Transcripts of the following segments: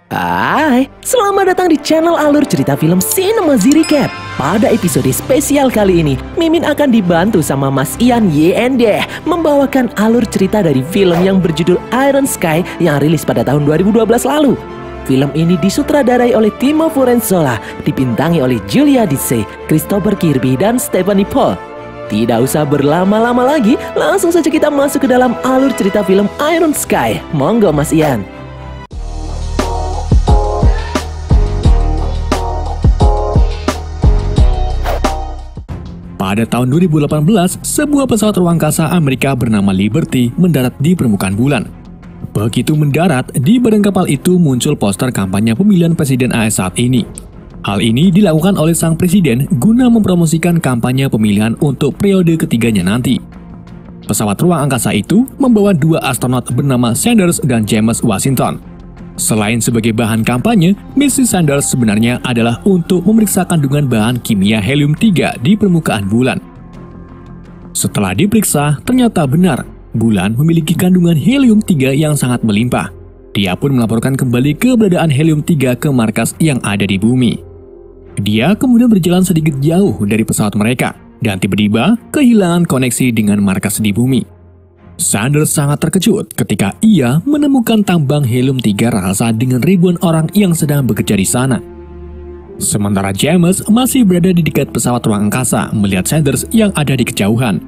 Hai, selamat datang di channel Alur Cerita Film Cinema Z Recap. Pada episode spesial kali ini, Mimin akan dibantu sama Mas Ian YND membawakan alur cerita dari film yang berjudul Iron Sky yang rilis pada tahun 2012 lalu. Film ini disutradarai oleh Timo Fiorenzola, dibintangi oleh Julia Dice, Christopher Kirby, dan Stephanie Paul. Tidak usah berlama-lama lagi, langsung saja kita masuk ke dalam alur cerita film Iron Sky. Monggo Mas Ian. Pada tahun 2018, sebuah pesawat ruang angkasa Amerika bernama Liberty mendarat di permukaan bulan. Begitu mendarat, di badan kapal itu muncul poster kampanye pemilihan presiden AS saat ini. Hal ini dilakukan oleh sang presiden guna mempromosikan kampanye pemilihan untuk periode ketiganya nanti. Pesawat ruang angkasa itu membawa dua astronot bernama Sanders dan James Washington. Selain sebagai bahan kampanye, misi Sanders sebenarnya adalah untuk memeriksa kandungan bahan kimia helium-3 di permukaan bulan. Setelah diperiksa, ternyata benar, bulan memiliki kandungan helium-3 yang sangat melimpah. Dia pun melaporkan kembali keberadaan helium-3 ke markas yang ada di bumi. Dia kemudian berjalan sedikit jauh dari pesawat mereka, dan tiba-tiba kehilangan koneksi dengan markas di bumi. Sanders sangat terkejut ketika ia menemukan tambang helium-3 rahasia dengan ribuan orang yang sedang bekerja di sana. Sementara James masih berada di dekat pesawat ruang angkasa melihat Sanders yang ada di kejauhan.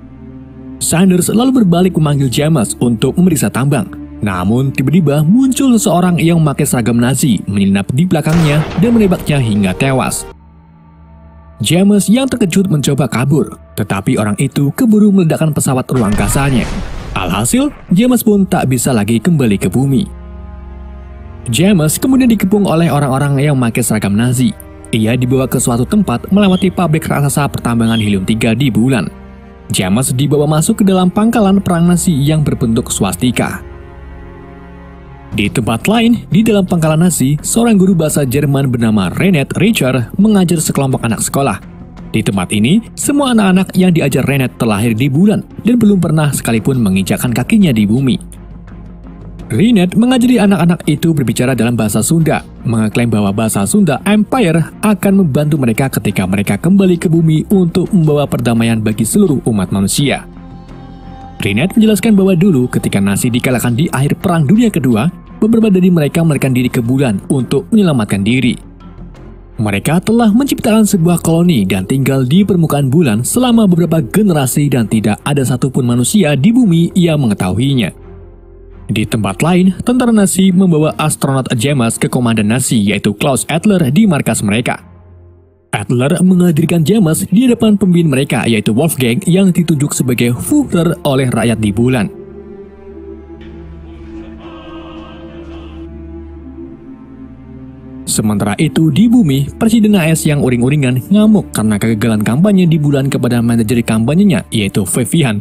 Sanders lalu berbalik memanggil James untuk memeriksa tambang. Namun tiba-tiba muncul seseorang yang memakai seragam Nazi menyelinap di belakangnya dan menembaknya hingga tewas. James yang terkejut mencoba kabur, tetapi orang itu keburu meledakkan pesawat ruang angkasanya. Alhasil, James pun tak bisa lagi kembali ke bumi. James kemudian dikepung oleh orang-orang yang memakai seragam Nazi. Ia dibawa ke suatu tempat melewati pabrik raksasa pertambangan helium-3 di bulan. James dibawa masuk ke dalam pangkalan perang Nazi yang berbentuk swastika. Di tempat lain, di dalam pangkalan Nazi, seorang guru bahasa Jerman bernama Reinhard Richter mengajar sekelompok anak sekolah. Di tempat ini, semua anak-anak yang diajar Reinhard terlahir di bulan dan belum pernah sekalipun menginjakkan kakinya di bumi. Reinhard mengajari anak-anak itu berbicara dalam bahasa Sunda, mengeklaim bahwa bahasa Sunda Empire akan membantu mereka ketika mereka kembali ke bumi untuk membawa perdamaian bagi seluruh umat manusia. Reinhard menjelaskan bahwa dulu ketika Nazi dikalahkan di akhir Perang Dunia Kedua, beberapa dari mereka melarikan diri ke bulan untuk menyelamatkan diri. Mereka telah menciptakan sebuah koloni dan tinggal di permukaan bulan selama beberapa generasi dan tidak ada satupun manusia di bumi yang mengetahuinya. Di tempat lain, tentara Nazi membawa astronot James ke komandan Nazi yaitu Klaus Adler di markas mereka. Adler menghadirkan James di hadapan pemimpin mereka yaitu Wolfgang yang ditunjuk sebagai Führer oleh rakyat di bulan. Sementara itu di bumi, Presiden AS yang uring-uringan ngamuk karena kegagalan kampanye di bulan kepada manajer kampanyenya yaitu Vivian.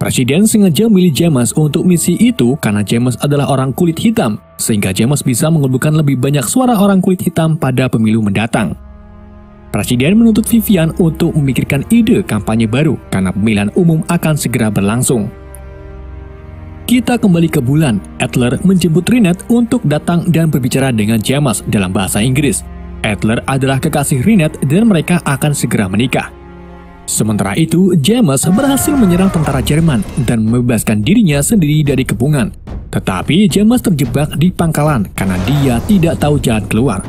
Presiden sengaja memilih James untuk misi itu karena James adalah orang kulit hitam, sehingga James bisa mengumpulkan lebih banyak suara orang kulit hitam pada pemilu mendatang. Presiden menuntut Vivian untuk memikirkan ide kampanye baru karena pemilihan umum akan segera berlangsung. Kita kembali ke bulan. Adler menjemput Reinhard untuk datang dan berbicara dengan James dalam bahasa Inggris. Adler adalah kekasih Reinhard dan mereka akan segera menikah. Sementara itu, James berhasil menyerang tentara Jerman dan membebaskan dirinya sendiri dari kepungan. Tetapi James terjebak di pangkalan karena dia tidak tahu jalan keluar.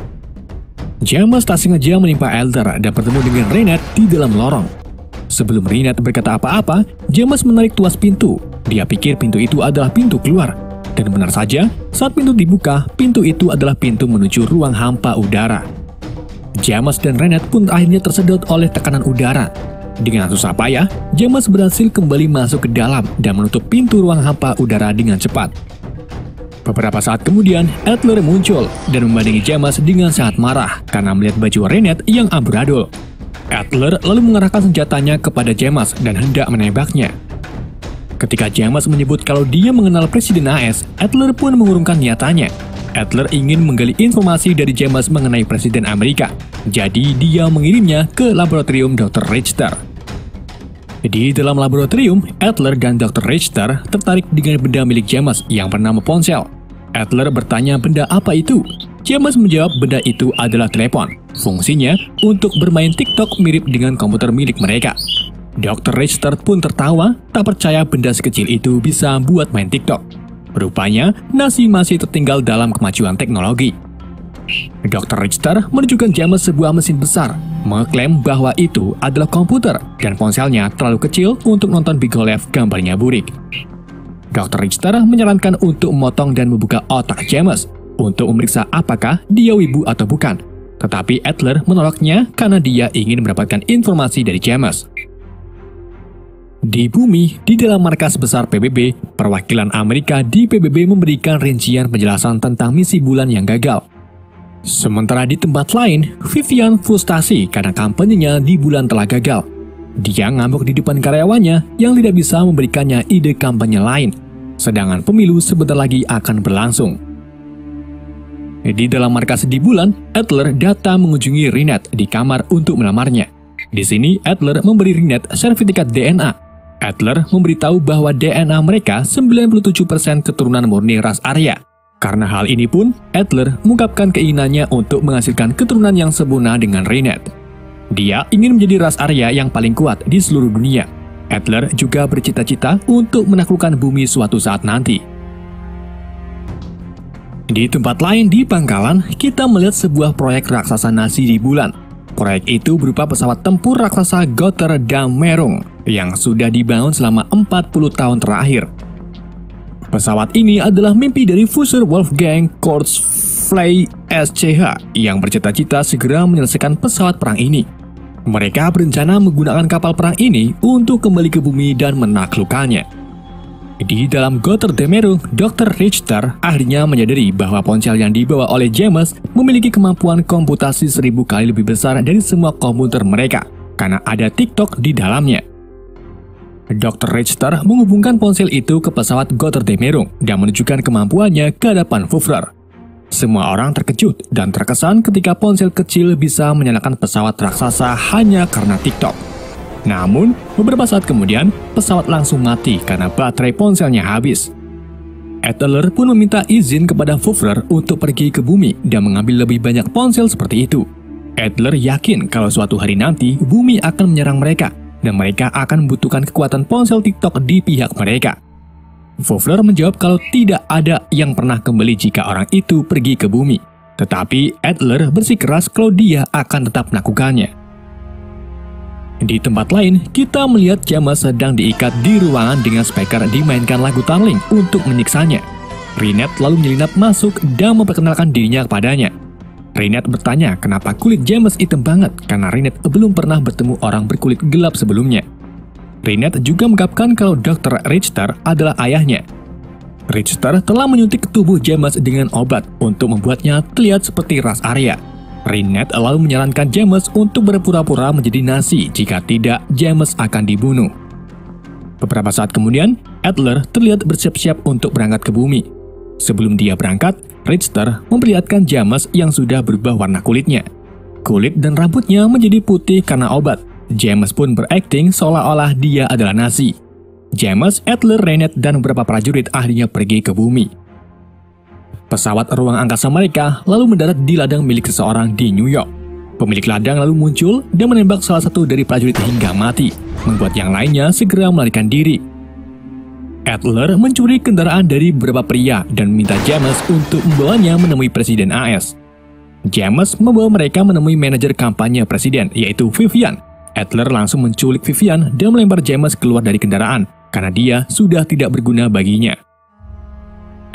James tak sengaja menimpa Adler dan bertemu dengan Reinhard di dalam lorong. Sebelum Reinhard berkata apa-apa, James menarik tuas pintu. Dia pikir pintu itu adalah pintu keluar. Dan benar saja, saat pintu dibuka, pintu itu adalah pintu menuju ruang hampa udara. James dan Reinhard pun akhirnya tersedot oleh tekanan udara. Dengan susah payah, James berhasil kembali masuk ke dalam dan menutup pintu ruang hampa udara dengan cepat. Beberapa saat kemudian, Adler muncul dan membandingi James dengan sangat marah karena melihat baju Reinhard yang amburadul. Adler lalu mengarahkan senjatanya kepada James dan hendak menembaknya. Ketika James menyebut kalau dia mengenal Presiden AS, Adler pun mengurungkan niatannya. Adler ingin menggali informasi dari James mengenai Presiden Amerika, jadi dia mengirimnya ke laboratorium Dr. Richter. Di dalam laboratorium, Adler dan Dr. Richter tertarik dengan benda milik James yang bernama ponsel. Adler bertanya benda apa itu. James menjawab benda itu adalah telepon. Fungsinya untuk bermain TikTok mirip dengan komputer milik mereka. Dr. Richter pun tertawa, tak percaya benda sekecil itu bisa buat main TikTok. Rupanya, Nazi masih tertinggal dalam kemajuan teknologi. Dr. Richter menunjukkan James sebuah mesin besar, mengklaim bahwa itu adalah komputer dan ponselnya terlalu kecil untuk nonton Bigolev gambarnya burik. Dr. Richter menyarankan untuk memotong dan membuka otak James untuk memeriksa apakah dia wibu atau bukan. Tetapi Adler menolaknya karena dia ingin mendapatkan informasi dari James. Di bumi, di dalam markas besar PBB, perwakilan Amerika di PBB memberikan rincian penjelasan tentang misi bulan yang gagal. Sementara di tempat lain, Vivian frustasi karena kampanyenya di bulan telah gagal. Dia ngamuk di depan karyawannya yang tidak bisa memberikannya ide kampanye lain, sedangkan pemilu sebentar lagi akan berlangsung. Di dalam markas di bulan, Adler datang mengunjungi Rinette di kamar untuk melamarnya. Di sini, Adler memberi Rinette sertifikat DNA. Adler memberitahu bahwa DNA mereka 97% keturunan murni ras Arya. Karena hal ini pun, Adler mengungkapkan keinginannya untuk menghasilkan keturunan yang sempurna dengan Rinette. Dia ingin menjadi ras Arya yang paling kuat di seluruh dunia. Adler juga bercita-cita untuk menaklukkan bumi suatu saat nanti. Di tempat lain di pangkalan, kita melihat sebuah proyek raksasa Nazi di bulan. Proyek itu berupa pesawat tempur raksasa Götterdämmerung yang sudah dibangun selama 40 tahun terakhir. Pesawat ini adalah mimpi dari Führer Wolfgang Kurzweil SCH yang bercita-cita segera menyelesaikan pesawat perang ini. Mereka berencana menggunakan kapal perang ini untuk kembali ke bumi dan menaklukkannya. Di dalam Götterdämmerung, Dr. Richter akhirnya menyadari bahwa ponsel yang dibawa oleh James memiliki kemampuan komputasi 1000 kali lebih besar dari semua komputer mereka, karena ada TikTok di dalamnya. Dr. Richter menghubungkan ponsel itu ke pesawat Götterdämmerung dan menunjukkan kemampuannya ke hadapan Führer. Semua orang terkejut dan terkesan ketika ponsel kecil bisa menyalakan pesawat raksasa hanya karena TikTok. Namun, beberapa saat kemudian, pesawat langsung mati karena baterai ponselnya habis. Adler pun meminta izin kepada Führer untuk pergi ke bumi dan mengambil lebih banyak ponsel seperti itu. Adler yakin kalau suatu hari nanti bumi akan menyerang mereka, dan mereka akan membutuhkan kekuatan ponsel TikTok di pihak mereka. Führer menjawab kalau tidak ada yang pernah kembali jika orang itu pergi ke bumi. Tetapi Adler bersikeras kalau dia akan tetap melakukannya. Di tempat lain, kita melihat James sedang diikat di ruangan dengan speaker dimainkan lagu Tarling untuk menyiksanya. Rinette lalu menyelinap masuk dan memperkenalkan dirinya kepadanya. Rinette bertanya kenapa kulit James hitam banget karena Rinette belum pernah bertemu orang berkulit gelap sebelumnya. Rinette juga mengungkapkan kalau Dr. Richter adalah ayahnya. Richter telah menyuntik tubuh James dengan obat untuk membuatnya terlihat seperti ras Arya. Rinette lalu menyarankan James untuk berpura-pura menjadi Nazi, jika tidak James akan dibunuh. Beberapa saat kemudian, Adler terlihat bersiap-siap untuk berangkat ke bumi. Sebelum dia berangkat, Richter memperlihatkan James yang sudah berubah warna kulitnya. Kulit dan rambutnya menjadi putih karena obat. James pun berakting seolah-olah dia adalah Nazi. James, Adler, Rinette, dan beberapa prajurit akhirnya pergi ke bumi. Pesawat ruang angkasa mereka lalu mendarat di ladang milik seseorang di New York. Pemilik ladang lalu muncul dan menembak salah satu dari prajurit hingga mati, membuat yang lainnya segera melarikan diri. Adler mencuri kendaraan dari beberapa pria dan meminta James untuk membawanya menemui Presiden AS. James membawa mereka menemui manajer kampanye presiden, yaitu Vivian. Adler langsung menculik Vivian dan melempar James keluar dari kendaraan, karena dia sudah tidak berguna baginya.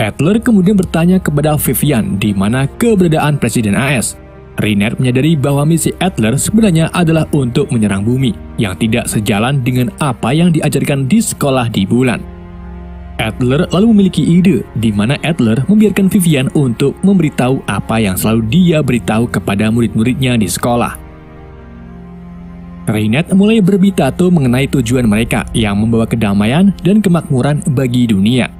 Adler kemudian bertanya kepada Vivian di mana keberadaan Presiden AS. Rinette menyadari bahwa misi Adler sebenarnya adalah untuk menyerang bumi, yang tidak sejalan dengan apa yang diajarkan di sekolah di bulan. Adler lalu memiliki ide di mana Adler membiarkan Vivian untuk memberitahu apa yang selalu dia beritahu kepada murid-muridnya di sekolah. Rinette mulai berbidato mengenai tujuan mereka yang membawa kedamaian dan kemakmuran bagi dunia.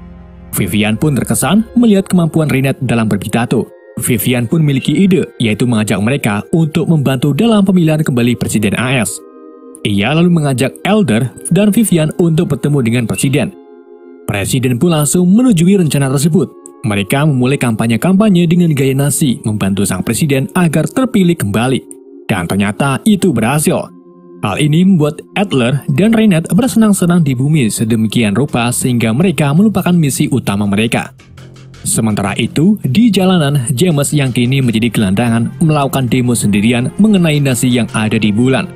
Vivian pun terkesan melihat kemampuan Rinette dalam berpidato. Vivian pun memiliki ide, yaitu mengajak mereka untuk membantu dalam pemilihan kembali Presiden AS. Ia lalu mengajak Adler dan Vivian untuk bertemu dengan Presiden. Presiden pun langsung menyetujui rencana tersebut. Mereka memulai kampanye-kampanye dengan gaya Nazi membantu sang presiden agar terpilih kembali. Dan ternyata itu berhasil. Hal ini membuat Adler dan Reinhardt bersenang-senang di bumi sedemikian rupa sehingga mereka melupakan misi utama mereka. Sementara itu, di jalanan, James yang kini menjadi gelandangan melakukan demo sendirian mengenai Nazi yang ada di bulan.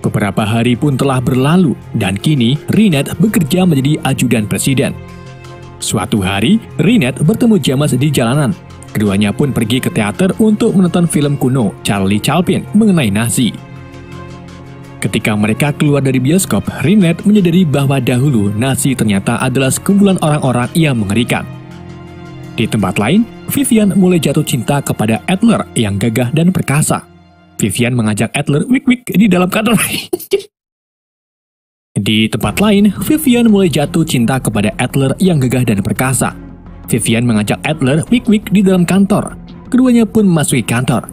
Beberapa hari pun telah berlalu dan kini Reinhardt bekerja menjadi ajudan presiden. Suatu hari, Reinhardt bertemu James di jalanan. Keduanya pun pergi ke teater untuk menonton film kuno Charlie Chaplin mengenai Nazi. Ketika mereka keluar dari bioskop, Reinhardt menyadari bahwa dahulu Nazi ternyata adalah sekumpulan orang-orang yang mengerikan. Di tempat lain, Vivian mulai jatuh cinta kepada Adler yang gagah dan perkasa. Vivian mengajak Adler wik-wik di dalam kantor. Di tempat lain, Vivian mulai jatuh cinta kepada Adler yang gagah dan perkasa. Vivian mengajak Adler wik-wik di dalam kantor. Keduanya pun memasuki kantor.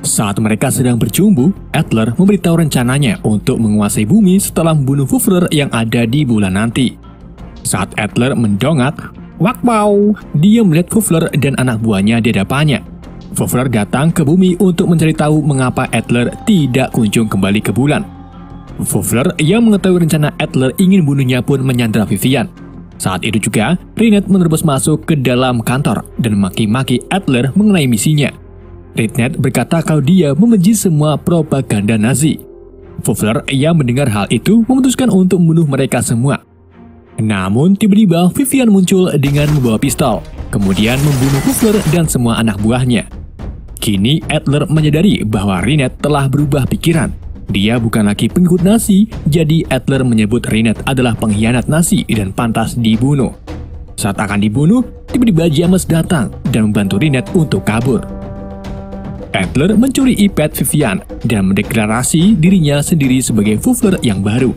Saat mereka sedang berjumbu, Adler memberitahu rencananya untuk menguasai bumi setelah membunuh Fufler yang ada di bulan nanti. Saat Adler mendongak, wow, dia melihat Fufler dan anak buahnya di hadapannya. Fufler datang ke bumi untuk mencari tahu mengapa Adler tidak kunjung kembali ke bulan. Fufler yang mengetahui rencana Adler ingin bunuhnya pun menyandra Vivian. Saat itu juga, Reinhardt menerobos masuk ke dalam kantor dan maki-maki Adler mengenai misinya. Reinhardt berkata kalau dia membenci semua propaganda Nazi. Fufler yang mendengar hal itu memutuskan untuk membunuh mereka semua. Namun tiba-tiba Vivian muncul dengan membawa pistol, kemudian membunuh Fufler dan semua anak buahnya. Kini Adler menyadari bahwa Reinhardt telah berubah pikiran. Dia bukan lagi pengikut Nazi, jadi Adler menyebut Reinhardt adalah pengkhianat Nazi dan pantas dibunuh. Saat akan dibunuh, tiba-tiba James datang dan membantu Reinhardt untuk kabur. Adler mencuri iPad Vivian dan mendeklarasi dirinya sendiri sebagai Fufler yang baru.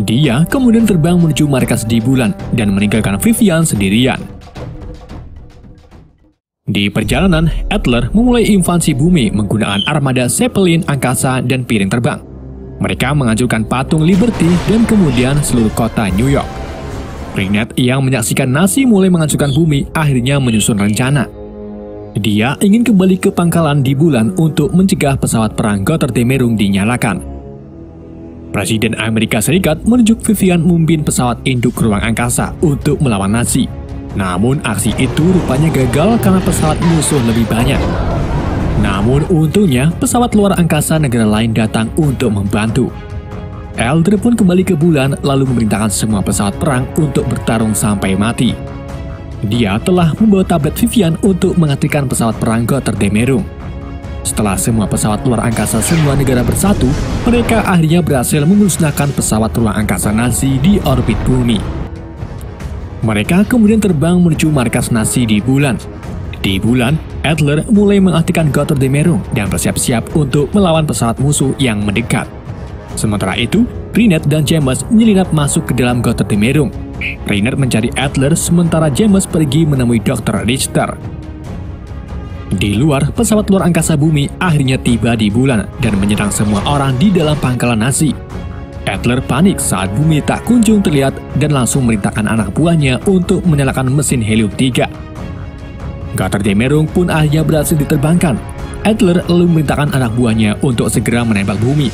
Dia kemudian terbang menuju markas di bulan dan meninggalkan Vivian sendirian. Di perjalanan, Adler memulai invasi bumi menggunakan armada Zeppelin angkasa dan piring terbang. Mereka menghancurkan patung Liberty dan kemudian seluruh kota New York. Reinhardt yang menyaksikan Nazi mulai menghancurkan bumi akhirnya menyusun rencana. Dia ingin kembali ke pangkalan di bulan untuk mencegah pesawat perang Gotthard Merung dinyalakan. Presiden Amerika Serikat menunjuk Vivian memimpin pesawat induk ruang angkasa untuk melawan Nazi. Namun aksi itu rupanya gagal karena pesawat musuh lebih banyak. Namun untungnya pesawat luar angkasa negara lain datang untuk membantu. Adler pun kembali ke bulan lalu memerintahkan semua pesawat perang untuk bertarung sampai mati. Dia telah membawa tablet Vivian untuk menghentikan pesawat perang Gotthard Merung. Setelah semua pesawat luar angkasa semua negara bersatu, mereka akhirnya berhasil memusnahkan pesawat ruang angkasa Nazi di orbit bumi. Mereka kemudian terbang menuju markas Nazi di bulan. Di bulan, Adler mulai mengaktifkan Gotthard Merung dan bersiap-siap untuk melawan pesawat musuh yang mendekat. Sementara itu, Reinhardt dan James menyelinap masuk ke dalam Gotthard Merung. Reinhardt mencari Adler sementara James pergi menemui Dr. Richter. Di luar, pesawat luar angkasa bumi akhirnya tiba di bulan dan menyerang semua orang di dalam pangkalan Nazi. Adler panik saat bumi tak kunjung terlihat dan langsung memerintahkan anak buahnya untuk menyalakan mesin helium 3. Gotthard Merung pun akhirnya berhasil diterbangkan. Adler lalu memerintahkan anak buahnya untuk segera menembak bumi.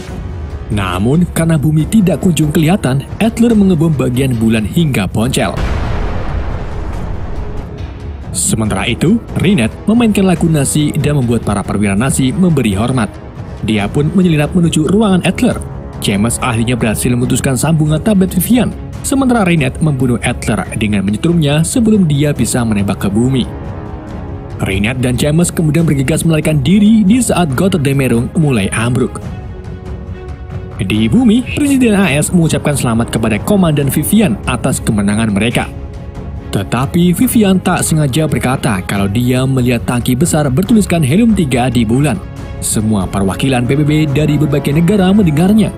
Namun, karena bumi tidak kunjung kelihatan, Adler mengebom bagian bulan hingga boncel. Sementara itu, Reinhardt memainkan lagu Nazi dan membuat para perwira Nazi memberi hormat. Dia pun menyelinap menuju ruangan Adler. James akhirnya berhasil memutuskan sambungan tablet Vivian, sementara Reinhardt membunuh Adler dengan menyetrumnya sebelum dia bisa menembak ke bumi. Reinhardt dan James kemudian bergegas melarikan diri di saat Gotthard Merung mulai ambruk. Di bumi, Presiden AS mengucapkan selamat kepada Komandan Vivian atas kemenangan mereka. Tetapi Vivian tak sengaja berkata kalau dia melihat tangki besar bertuliskan helium 3 di bulan. Semua perwakilan PBB dari berbagai negara mendengarnya.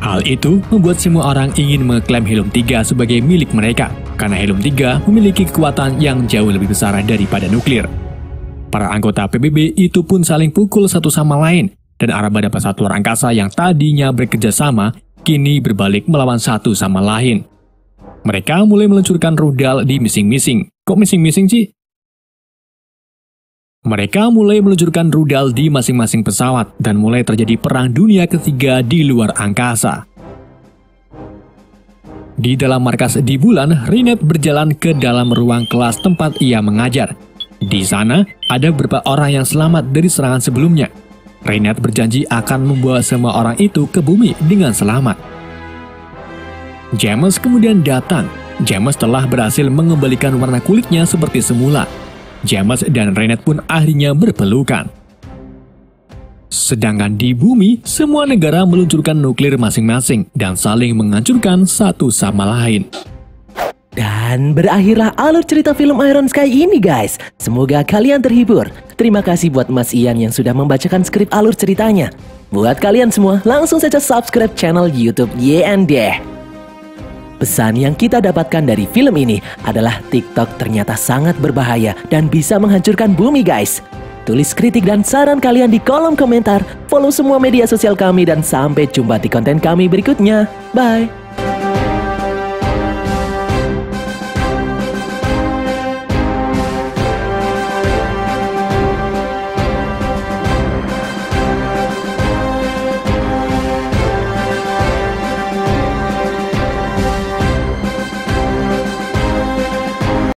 Hal itu membuat semua orang ingin mengklaim helium 3 sebagai milik mereka, karena helium 3 memiliki kekuatan yang jauh lebih besar daripada nuklir. Para anggota PBB itu pun saling pukul satu sama lain, dan armada pesawat luar angkasa yang tadinya bekerja sama, kini berbalik melawan satu sama lain. Mereka mulai meluncurkan rudal di mising-mising. Kok mising-mising sih? Mereka mulai meluncurkan rudal di masing-masing pesawat dan mulai terjadi Perang Dunia Ketiga di luar angkasa. Di dalam markas di bulan, Reinhardt berjalan ke dalam ruang kelas tempat ia mengajar. Di sana, ada beberapa orang yang selamat dari serangan sebelumnya. Reinhardt berjanji akan membawa semua orang itu ke bumi dengan selamat. James kemudian datang. James telah berhasil mengembalikan warna kulitnya seperti semula. James dan Reinhardt pun akhirnya berpelukan. Sedangkan di bumi, semua negara meluncurkan nuklir masing-masing dan saling menghancurkan satu sama lain. Dan berakhirlah alur cerita film Iron Sky ini guys. Semoga kalian terhibur. Terima kasih buat Mas Ian yang sudah membacakan skrip alur ceritanya. Buat kalian semua, langsung saja subscribe channel YouTube YND. Pesan yang kita dapatkan dari film ini adalah TikTok ternyata sangat berbahaya dan bisa menghancurkan bumi guys. Tulis kritik dan saran kalian di kolom komentar, follow semua media sosial kami dan sampai jumpa di konten kami berikutnya. Bye!